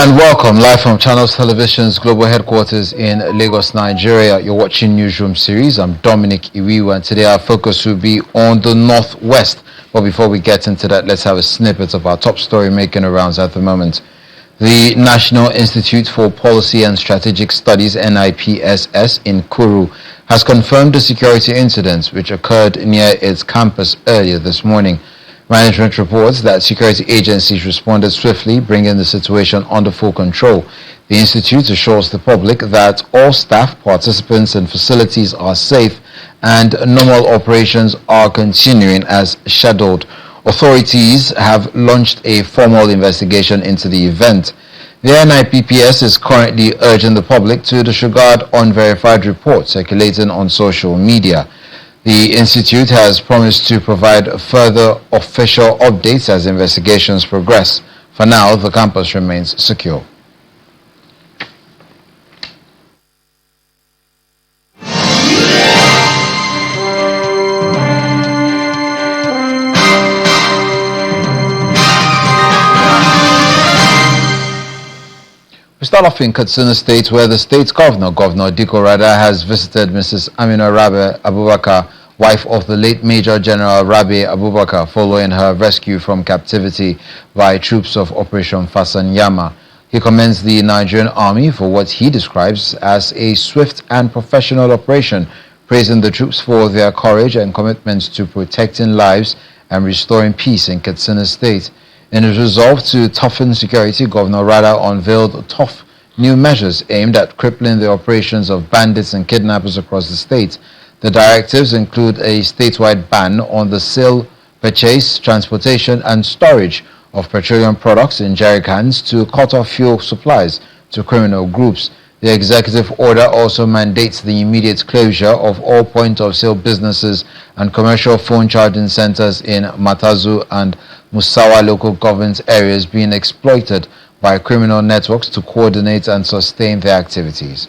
And welcome live from Channels Television's global headquarters in Lagos, Nigeria. You're watching Newsroom Series. I'm Dominic Iwiwa, and today our focus will be on the Northwest. But before we get into that, let's have a snippet of our top story making rounds at the moment. The National Institute for Policy and Strategic Studies, NIPSS, in Kuru, has confirmed a security incident which occurred near its campus earlier this morning. Management reports that security agencies responded swiftly, bringing the situation under full control. The institute assures the public that all staff, participants, and facilities are safe and normal operations are continuing as scheduled. Authorities have launched a formal investigation into the event. The NIPPS is currently urging the public to disregard unverified reports circulating on social media. The institute has promised to provide further official updates as investigations progress. For now, the campus remains secure. We start off in Katsina State, where the state's governor, Governor Diko Rada, has visited Mrs. Amina Rabe Abubakar, wife of the late Major General Rabe Abubakar, following her rescue from captivity by troops of Operation Fasanyama. He commends the Nigerian Army for what he describes as a swift and professional operation, praising the troops for their courage and commitment to protecting lives and restoring peace in Katsina State. In his resolve to toughen security, Governor Rada unveiled tough new measures aimed at crippling the operations of bandits and kidnappers across the state. The directives include a statewide ban on the sale, purchase, transportation, and storage of petroleum products in jerry cans to cut off fuel supplies to criminal groups. The executive order also mandates the immediate closure of all point-of-sale businesses and commercial phone charging centers in Matazu and Musawa local government areas being exploited by criminal networks to coordinate and sustain their activities.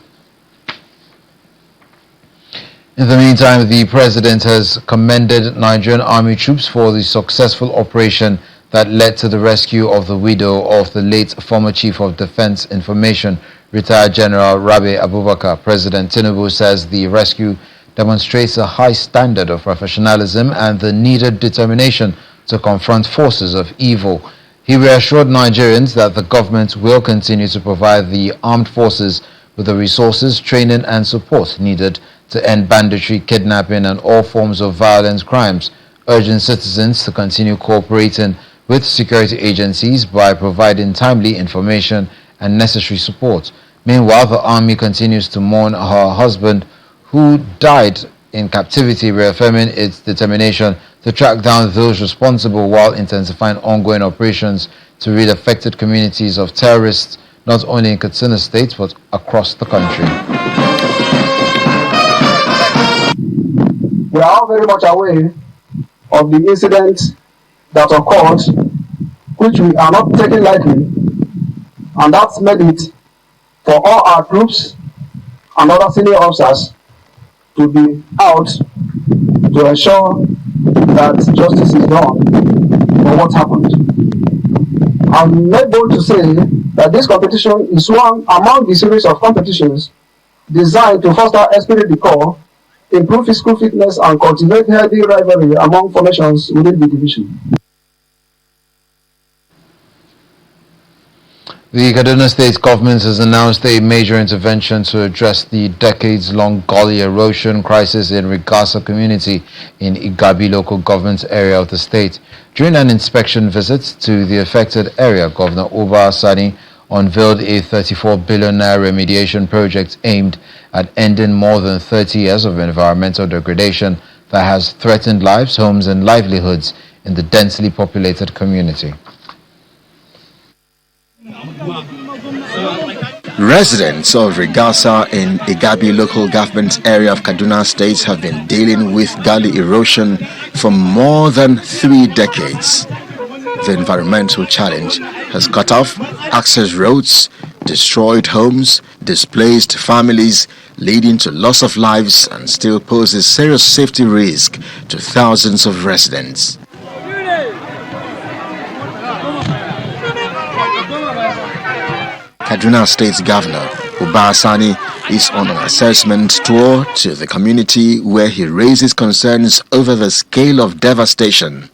In the meantime, the president has commended Nigerian Army troops for the successful operation that led to the rescue of the widow of the late former Chief of Defense Information, retired General Rabe Abubakar. President Tinubu says the rescue demonstrates a high standard of professionalism and the needed determination to confront forces of evil. He reassured Nigerians that the government will continue to provide the armed forces with the resources, training, and support needed to end banditry, kidnapping, and all forms of violent crimes, urging citizens to continue cooperating with security agencies by providing timely information and necessary support. Meanwhile, the army continues to mourn her husband, who died in captivity, reaffirming its determination to track down those responsible while intensifying ongoing operations to rid affected communities of terrorists, not only in Katsina State but across the country. We are all very much aware of the incident that occurred, which we are not taking lightly, and that's made it for all our troops and other senior officers to be out to ensure that justice is done for what happened. I'm able to say that this competition is one among the series of competitions designed to foster esprit de corps, improve physical fitness, and cultivate healthy rivalry among formations within the division. The Kaduna State government has announced a major intervention to address the decades-long gully erosion crisis in Rigasa community in Igabi local government area of the state. During an inspection visit to the affected area, Governor Uba Sani unveiled a 34 billion naira remediation project aimed at ending more than 30 years of environmental degradation that has threatened lives, homes, and livelihoods in the densely populated community. Residents of Rigasa in Igabi local government area of Kaduna State have been dealing with gully erosion for more than 3 decades. The environmental challenge has cut off access roads, destroyed homes, displaced families, leading to loss of lives, and still poses serious safety risk to thousands of residents. Kaduna State's Governor, Uba Sani, is on an assessment tour to the community where he raises concerns over the scale of devastation.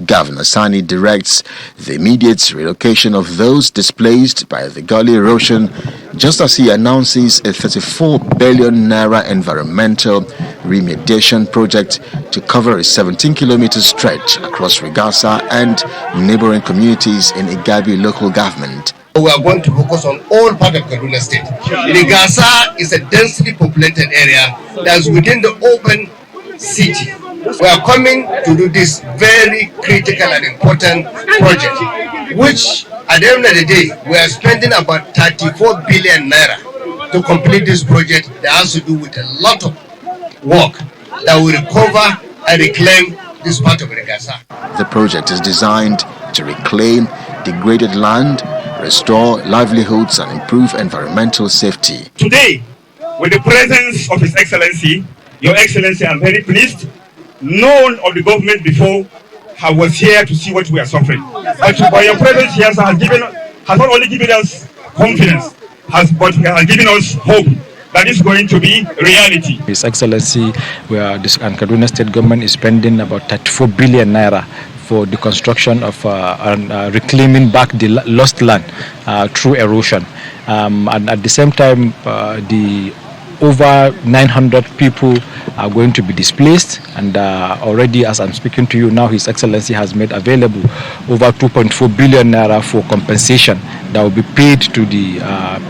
Governor Sani directs the immediate relocation of those displaced by the gully erosion, just as he announces a 34 billion naira environmental remediation project to cover a 17-kilometer stretch across Rigasa and neighboring communities in Igabi local government. We are going to focus on all part of Kaduna State. Rigasa is a densely populated area that's within the open city. We are coming to do this very critical and important project, which at the end of the day, we are spending about 34 billion naira to complete this project that has to do with a lot of work that will recover and reclaim this part of Rigasa. The project is designed to reclaim degraded land, restore livelihoods and improve environmental safety. Today, with the presence of His Excellency, Your Excellency, I'm very pleased. None of the government before was here to see what we are suffering. But by your presence here has not only given us confidence, but has given us hope that is going to be reality. His Excellency and Kaduna State government is spending about 34 billion naira for the construction of reclaiming back the lost land through erosion. And at the same time, the over 900 people are going to be displaced, and already as I'm speaking to you now, His Excellency has made available over 2.4 billion naira for compensation that will be paid to the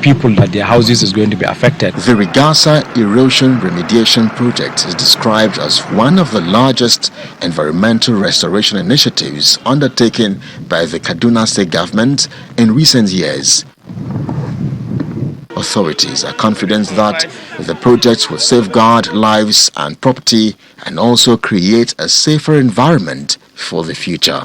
people that their houses is going to be affected. The Rigasa Erosion Remediation Project is described as one of the largest environmental restoration initiatives undertaken by the Kaduna State government in recent years. Authorities are confident that the project will safeguard lives and property and also create a safer environment for the future.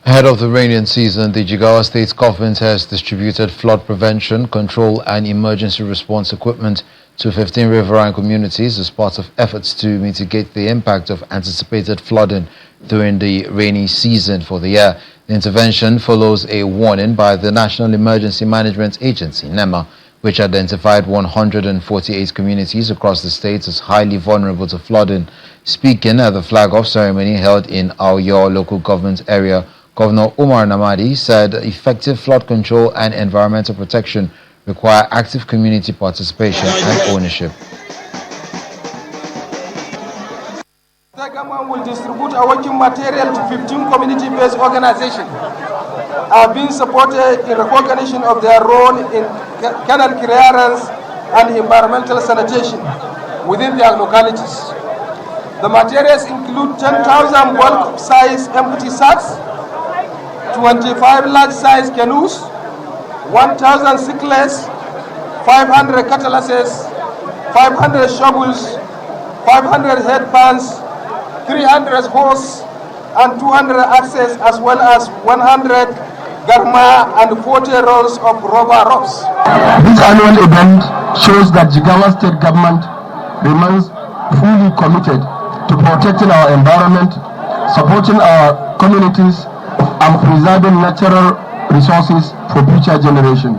Ahead of the rainy season, the Jigawa State government has distributed flood prevention, control and emergency response equipment to 15 riverine communities as part of efforts to mitigate the impact of anticipated flooding during the rainy season for the year. The intervention follows a warning by the National Emergency Management Agency, NEMA, which identified 148 communities across the state as highly vulnerable to flooding. Speaking at the flag-off ceremony held in Auyo local government area, Governor Umar Namadi said effective flood control and environmental protection require active community participation and ownership. The government will distribute our working material to 15 community-based organizations are being supported in recognition of their role in canal clearance and environmental sanitation within their localities. The materials include 10,000 bulk-size empty sacks, 25 large-size canoes, 1,000 sickless, 500 cutlasses, 500 shovels, 500 headpans, 300 hose, and 200 axes, as well as 100 garma and 40 rolls of rubber ropes. This annual event shows that Jigawa State Government remains fully committed to protecting our environment, supporting our communities, and preserving natural resources for future generations.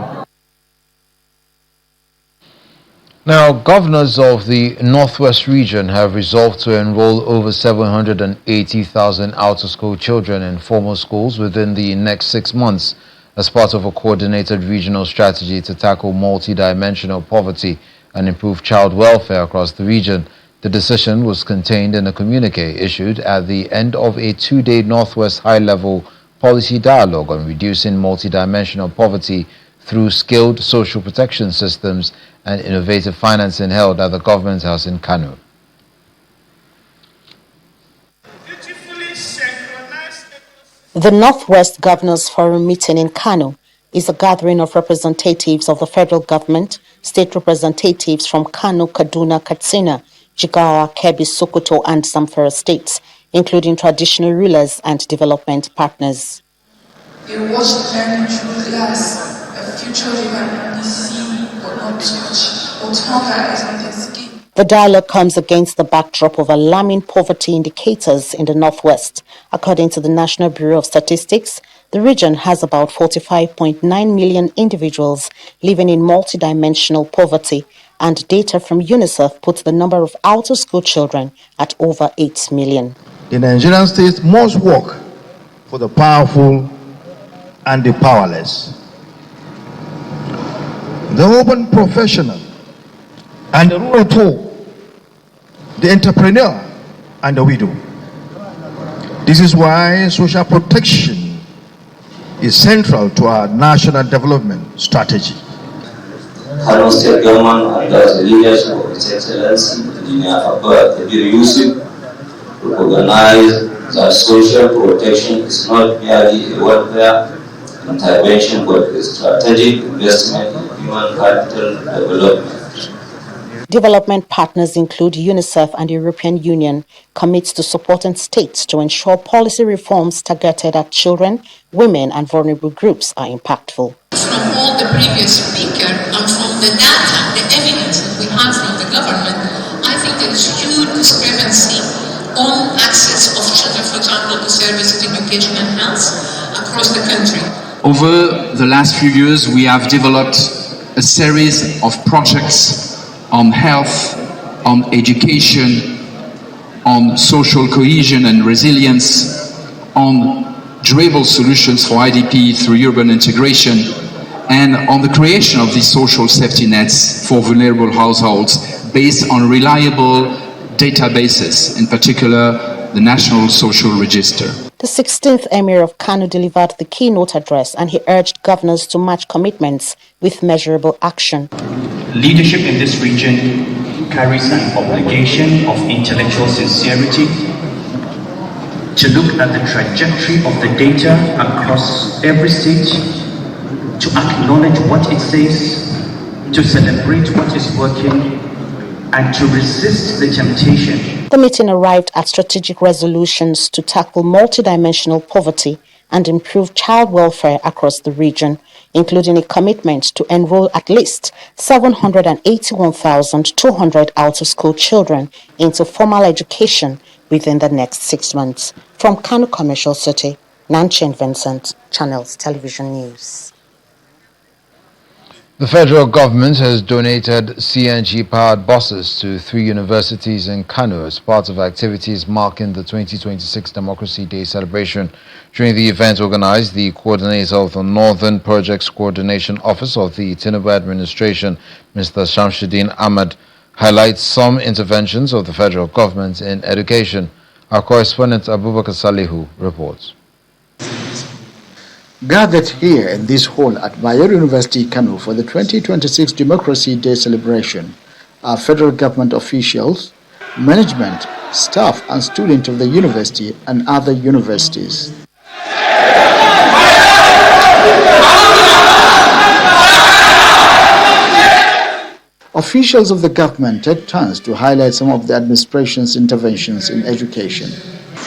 Now, governors of the Northwest region have resolved to enroll over 780,000 out-of-school children in formal schools within the next 6 months as part of a coordinated regional strategy to tackle multi-dimensional poverty and improve child welfare across the region. The decision was contained in a communique issued at the end of a 2-day Northwest high-level policy dialogue on reducing multi-dimensional poverty through skilled social protection systems and innovative financing held at the Government House in Kanu. The Northwest Governors Forum meeting in Kanu is a gathering of representatives of the federal government, state representatives from Kanu, Kaduna, Katsina, Jigawa, Kebbi, Sokoto, and Zamfara states, including traditional rulers and development partners. A watched learning through glass, a future we can only see but not touch, but hunger is not escape. The dialogue comes against the backdrop of alarming poverty indicators in the Northwest. According to the National Bureau of Statistics, the region has about 45.9 million individuals living in multidimensional poverty, and data from UNICEF puts the number of out-of-school children at over 8 million. The Nigerian state must work for the powerful and the powerless, the urban professional and the rural poor, the entrepreneur and the widow. This is why social protection is central to our national development strategy. Kano State Government under the leadership of His Excellency Engineer Kebbi Yusuf recognize that social protection is not merely a welfare intervention but a strategic investment in human capital development. Development partners include UNICEF and the European Union commits to supporting states to ensure policy reforms targeted at children, women and vulnerable groups are impactful. From all the previous speaker and from the data, the evidence that we have from the government, I think there is huge discrepancy on access of children, for example, to services, education and health across the country. Over the last few years, we have developed a series of projects on health, on education, on social cohesion and resilience, on durable solutions for IDP through urban integration, and on the creation of these social safety nets for vulnerable households based on reliable databases, in particular the National Social Register. The 16th Emir of Kano delivered the keynote address and he urged governors to match commitments with measurable action. Leadership in this region carries an obligation of intellectual sincerity to look at the trajectory of the data across every state, to acknowledge what it says, to celebrate what is working, and to resist the temptation. The meeting arrived at strategic resolutions to tackle multidimensional poverty and improve child welfare across the region, including a commitment to enroll at least 781,200 out-of-school children into formal education within the next 6 months. From Kano Commercial City, Nanchen Vincent, Channels Television News. The federal government has donated CNG-powered buses to 3 universities in Kano as part of activities marking the 2026 Democracy Day celebration. During the event organized, the coordinator of the Northern Projects Coordination Office of the Tinubu administration, Mr. Shamsuddin Ahmad, highlights some interventions of the federal government in education. Our correspondent Abubakar Salihu reports. Gathered here in this hall at Bayero University, Kano for the 2026 Democracy Day celebration are federal government officials, management, staff and students of the university and other universities. Officials of the government take turns to highlight some of the administration's interventions in education.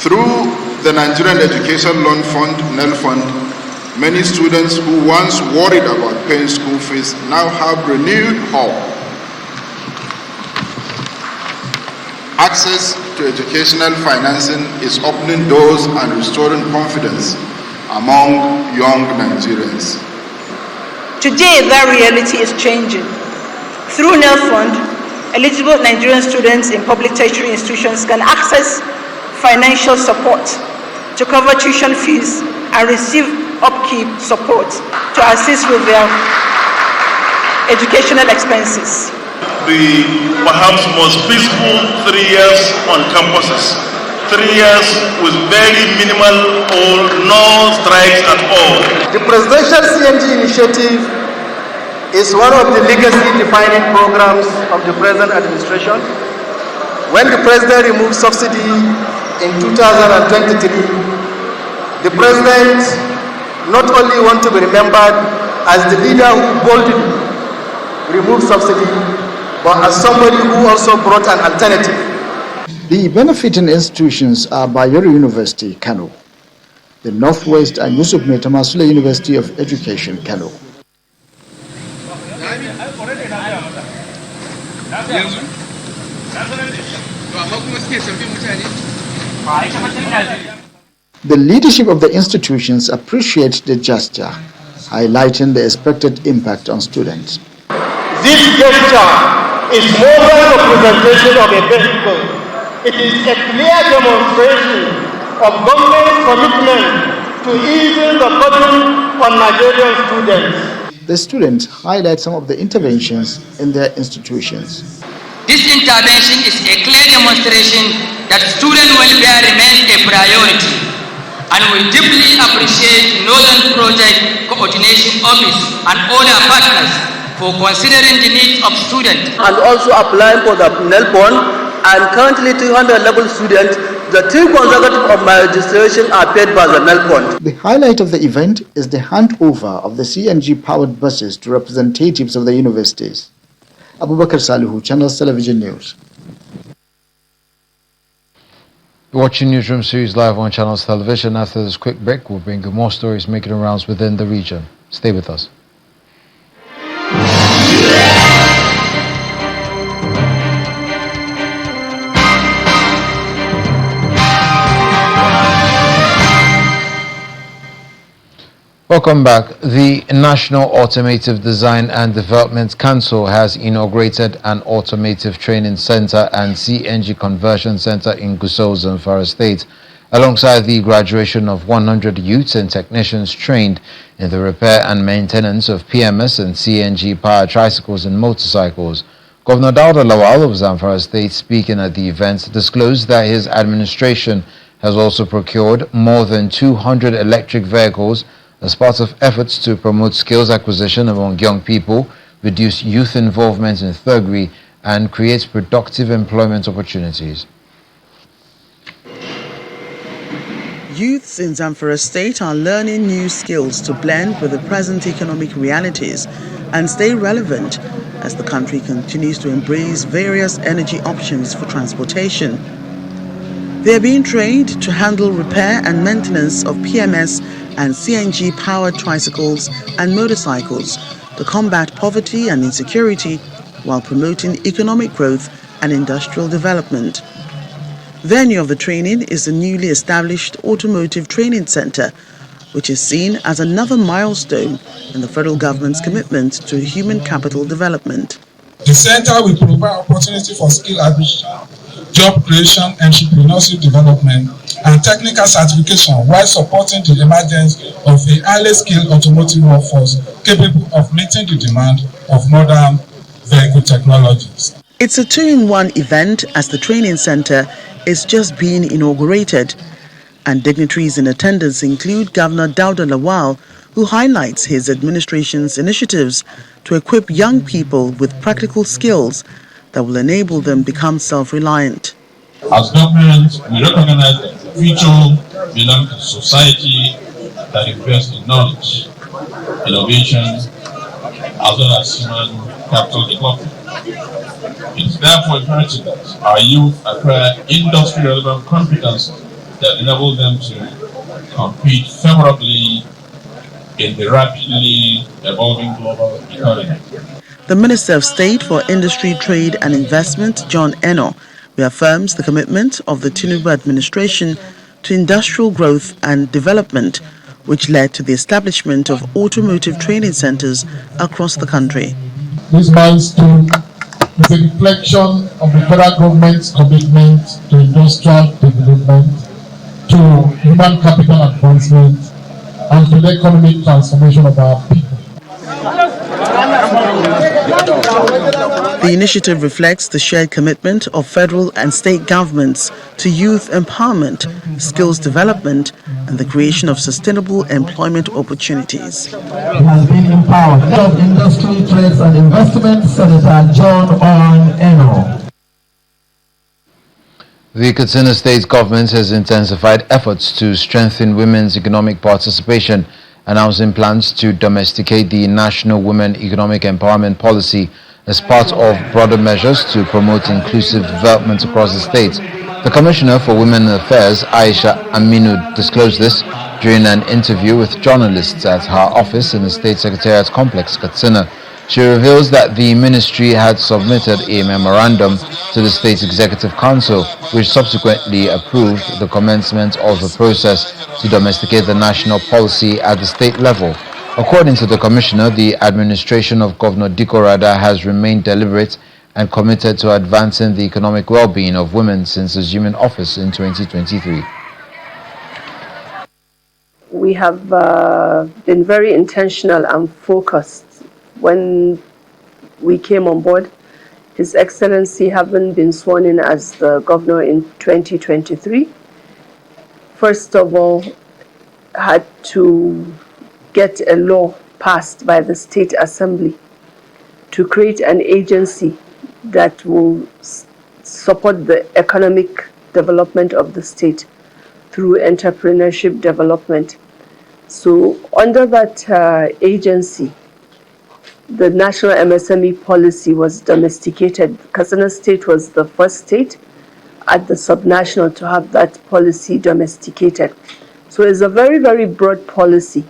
Through the Nigerian Education Loan Fund, NEL Fund, many students who once worried about paying school fees now have renewed hope. Access to educational financing is opening doors and restoring confidence among young Nigerians. Today, that reality is changing. Through NEL Fund, eligible Nigerian students in public tertiary institutions can access financial support to cover tuition fees and receive upkeep support to assist with their educational expenses. The perhaps most peaceful 3 years on campuses, 3 years with very minimal or no strikes at all. The presidential CNG initiative is one of the legacy-defining programs of the present administration. When the president removed subsidy in 2023, the president not only want to be remembered as the leader who boldly removed subsidy, but as somebody who also brought an alternative. The benefiting institutions are Bayero University, Kano, the Northwest and Yusuf Mai Tamasule University of Education, Kano. The leadership of the institutions appreciate the gesture, highlighting the expected impact on students. This gesture is more than a representation of a people. It is a clear demonstration of government's commitment to easing the burden on Nigerian students. The students highlight some of the interventions in their institutions. This intervention is a clear demonstration that student welfare remains a priority, and we deeply appreciate Northern Project Coordination Office and other partners for considering the needs of students. And also applying for the NELPON, and currently 200 level students, the 2 consecutive of my registration are paid by the NELPON. The highlight of the event is the handover of the CNG-powered buses to representatives of the universities. Abubakar Salihu, Channels Television News. You're watching Newsroom Series live on Channels Television. After this quick break, we'll bring you more stories making rounds within the region. Stay with us. Welcome back. The National Automotive Design and Development Council has inaugurated an automotive training center and CNG conversion center in Gusau, Zamfara State, alongside the graduation of 100 youths and technicians trained in the repair and maintenance of PMS and CNG powered tricycles and motorcycles. Governor Dauda Lawal of Zamfara State, speaking at the event, disclosed that his administration has also procured more than 200 electric vehicles as part of efforts to promote skills acquisition among young people, reduce youth involvement in thuggery, and create productive employment opportunities. Youths in Zamfara State are learning new skills to blend with the present economic realities and stay relevant as the country continues to embrace various energy options for transportation. They are being trained to handle repair and maintenance of PMS and CNG-powered tricycles and motorcycles to combat poverty and insecurity while promoting economic growth and industrial development. Venue of the training is the newly established Automotive Training Center, which is seen as another milestone in the federal government's commitment to human capital development. The center will provide opportunity for skill acquisition, job creation, entrepreneurship development, and technical certification while supporting the emergence of a highly skilled automotive workforce capable of meeting the demand of modern vehicle technologies. It's a two-in-one event as the training center is just being inaugurated, and dignitaries in attendance include Governor Dauda Lawal, who highlights his administration's initiatives to equip young people with practical skills that will enable them become self-reliant. As government, we recognize that the future belongs to society that invests in knowledge, innovation, as well as human capital development. It is therefore imperative that our youth acquire industry-relevant competence that enable them to compete favorably in the rapidly evolving global economy. The Minister of State for Industry, Trade and Investment, John Eno, reaffirms the commitment of the Tinubu administration to industrial growth and development, which led to the establishment of automotive training centers across the country. This milestone is a reflection of the federal government's commitment to industrial development, to human capital advancement, and to the economic transformation of our people. The initiative reflects the shared commitment of federal and state governments to youth empowerment, skills development, and the creation of sustainable employment opportunities. It has been empowered. Of Industry, Trades and Investment, Senator John Eno. The Katsina State government has intensified efforts to strengthen women's economic participation, announcing plans to domesticate the National Women Economic Empowerment Policy as part of broader measures to promote inclusive development across the state. The Commissioner for Women Affairs, Aisha Aminu, disclosed this during an interview with journalists at her office in the State Secretariat Complex, Katsina. She reveals that the ministry had submitted a memorandum to the State Executive Council, which subsequently approved the commencement of the process to domesticate the national policy at the state level. According to the Commissioner, the administration of Governor Dikko Rada has remained deliberate and committed to advancing the economic well-being of women since assuming office in 2023. We have been very intentional and focused. When we came on board, His Excellency having been sworn in as the governor in 2023, first of all, had to get a law passed by the State Assembly to create an agency that will support the economic development of the state through entrepreneurship development. So under that agency, the national MSME policy was domesticated. Katsina State was the first state at the subnational to have that policy domesticated. So it's a very, very broad policy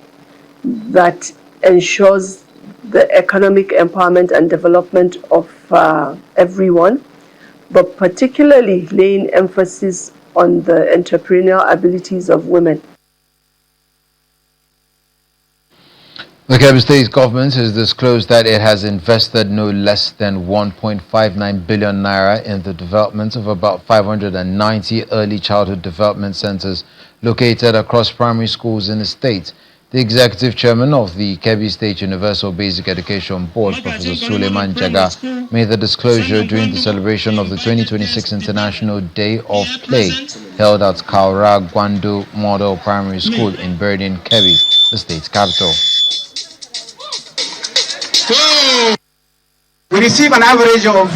that ensures the economic empowerment and development of everyone, but particularly laying emphasis on the entrepreneurial abilities of women. The Kebbi State government has disclosed that it has invested no less than 1.59 billion naira in the development of about 590 early childhood development centers located across primary schools in the state. The executive chairman of the Kebbi State Universal Basic Education Board, Professor Suleiman Jaga, made the disclosure during the celebration of the 2026 International Day of Play held at Kaura Gwandu Model Primary School in Berdin, Kebbi, the state's capital. We receive an average of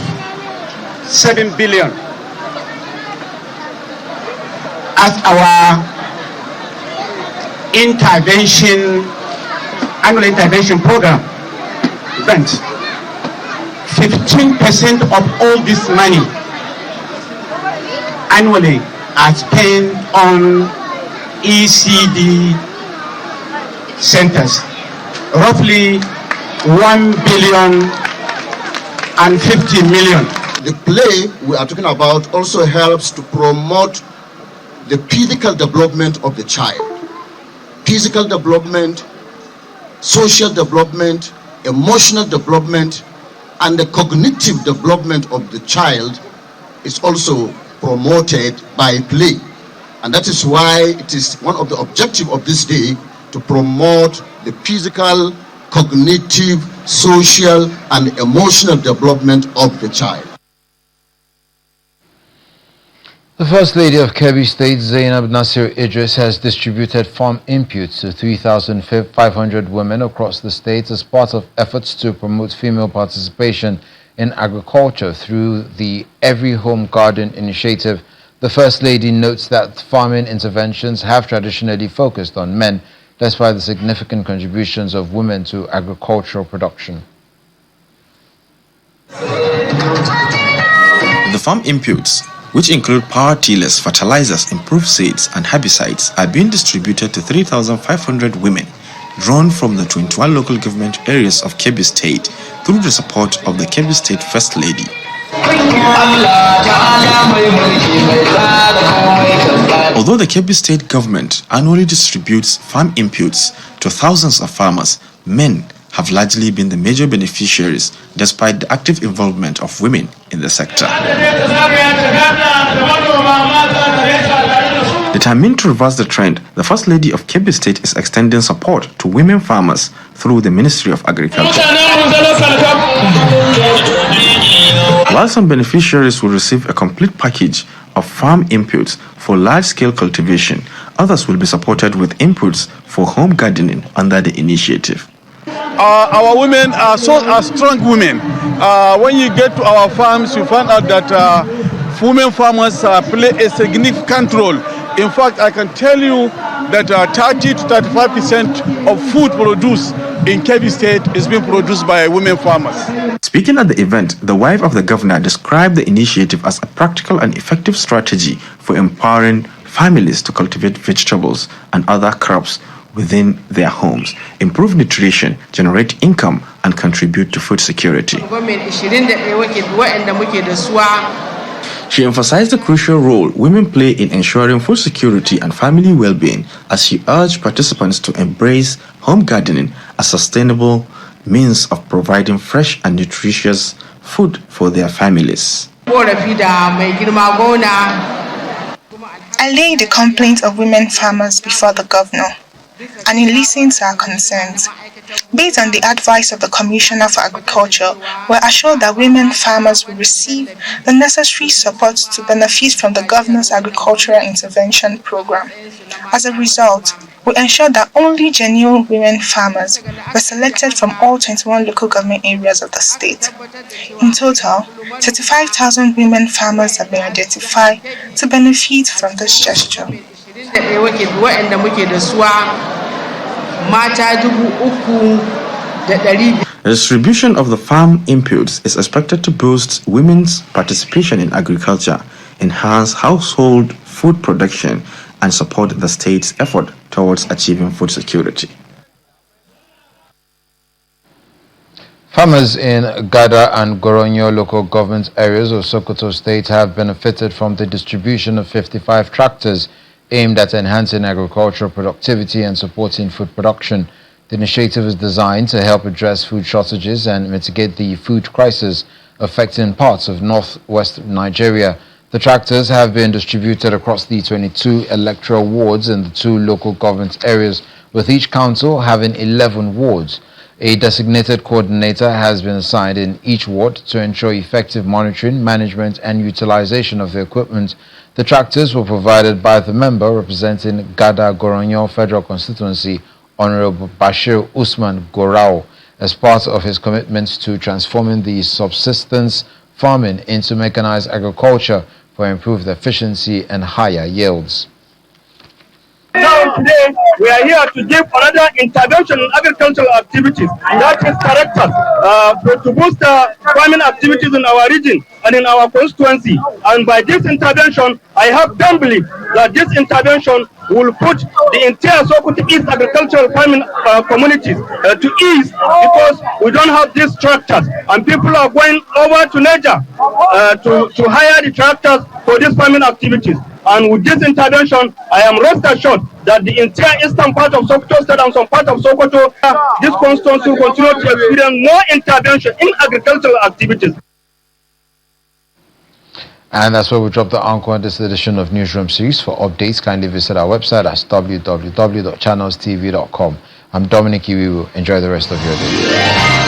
7 billion as our annual intervention program event. 15% of all this money annually are spent on ECD centers, roughly 1 billion and 50 million. The play we are talking about also helps to promote the physical development of the child. Physical development, social development, emotional development, and the cognitive development of the child is also promoted by play. And that is why it is one of the objectives of this day to promote the physical, cognitive, social, and emotional development of the child. The First Lady of Kebbi State, Zainab Nasir Idris, has distributed farm inputs to 3,500 women across the state as part of efforts to promote female participation in agriculture through the Every Home Garden initiative. The First Lady notes that farming interventions have traditionally focused on men, despite the significant contributions of women to agricultural production. The farm inputs, which include power tillers, fertilizers, improved seeds, and herbicides, are being distributed to 3,500 women, drawn from the 21 local government areas of Kebbi State through the support of the Kebbi State First Lady. Although the Kebbi State government annually distributes farm inputs to thousands of farmers, men have largely been the major beneficiaries despite the active involvement of women in the sector. Determined to reverse the trend, the First Lady of Kebbi State is extending support to women farmers through the Ministry of Agriculture. While some beneficiaries will receive a complete package of farm inputs for large-scale cultivation, others will be supported with inputs for home gardening under the initiative. Our women are strong women. When you get to our farms, you find out that women farmers play a significant role. In fact, I can tell you that 30 to 35% of food produced in Kebbi State is being produced by women farmers. Speaking at the event, the wife of the governor described the initiative as a practical and effective strategy for empowering families to cultivate vegetables and other crops within their homes, improve nutrition, generate income, and contribute to food security. She emphasized the crucial role women play in ensuring food security and family well-being as she urged participants to embrace home gardening as a sustainable means of providing fresh and nutritious food for their families. I laid the complaints of women farmers before the governor, and he listened to our concerns. Based on the advice of the Commissioner for Agriculture, we're assured that women farmers will receive the necessary support to benefit from the governor's agricultural intervention program. As a result, we ensured that only genuine women farmers were selected from all 21 local government areas of the state. In total, 35,000 women farmers have been identified to benefit from this gesture. The distribution of the farm inputs is expected to boost women's participation in agriculture, enhance household food production, and support the state's effort towards achieving food security. Farmers in Gada and Goronyo local government areas of Sokoto State have benefited from the distribution of 55 tractors aimed at enhancing agricultural productivity and supporting food production. The initiative is designed to help address food shortages and mitigate the food crisis affecting parts of northwest Nigeria. The tractors have been distributed across the 22 electoral wards in the 2 local government areas, with each council having 11 wards. A designated coordinator has been assigned in each ward to ensure effective monitoring, management and utilization of the equipment. The tractors were provided by the member representing Gada Goronyo Federal Constituency, Honorable Bashir Usman Gorao, as part of his commitment to transforming the subsistence farming into mechanized agriculture for improved efficiency and higher yields. Now today, we are here to give another intervention in agricultural activities, that is characters, to boost farming activities in our region and in our constituency. And by this intervention, I have firm belief that this intervention will put the entire Sokoto East agricultural farming communities to ease, because we don't have these tractors, and people are going over to Niger to hire the tractors for these farming activities. And with this intervention, I am rest assured that the entire eastern part of Sokoto State and some part of Sokoto, this constituency will continue to experience more intervention in agricultural activities. And that's where we drop the anchor on this edition of Newsroom Series. For updates, kindly visit our website at www.channelstv.com. I'm Dominic Iwiwu. Enjoy the rest of your day.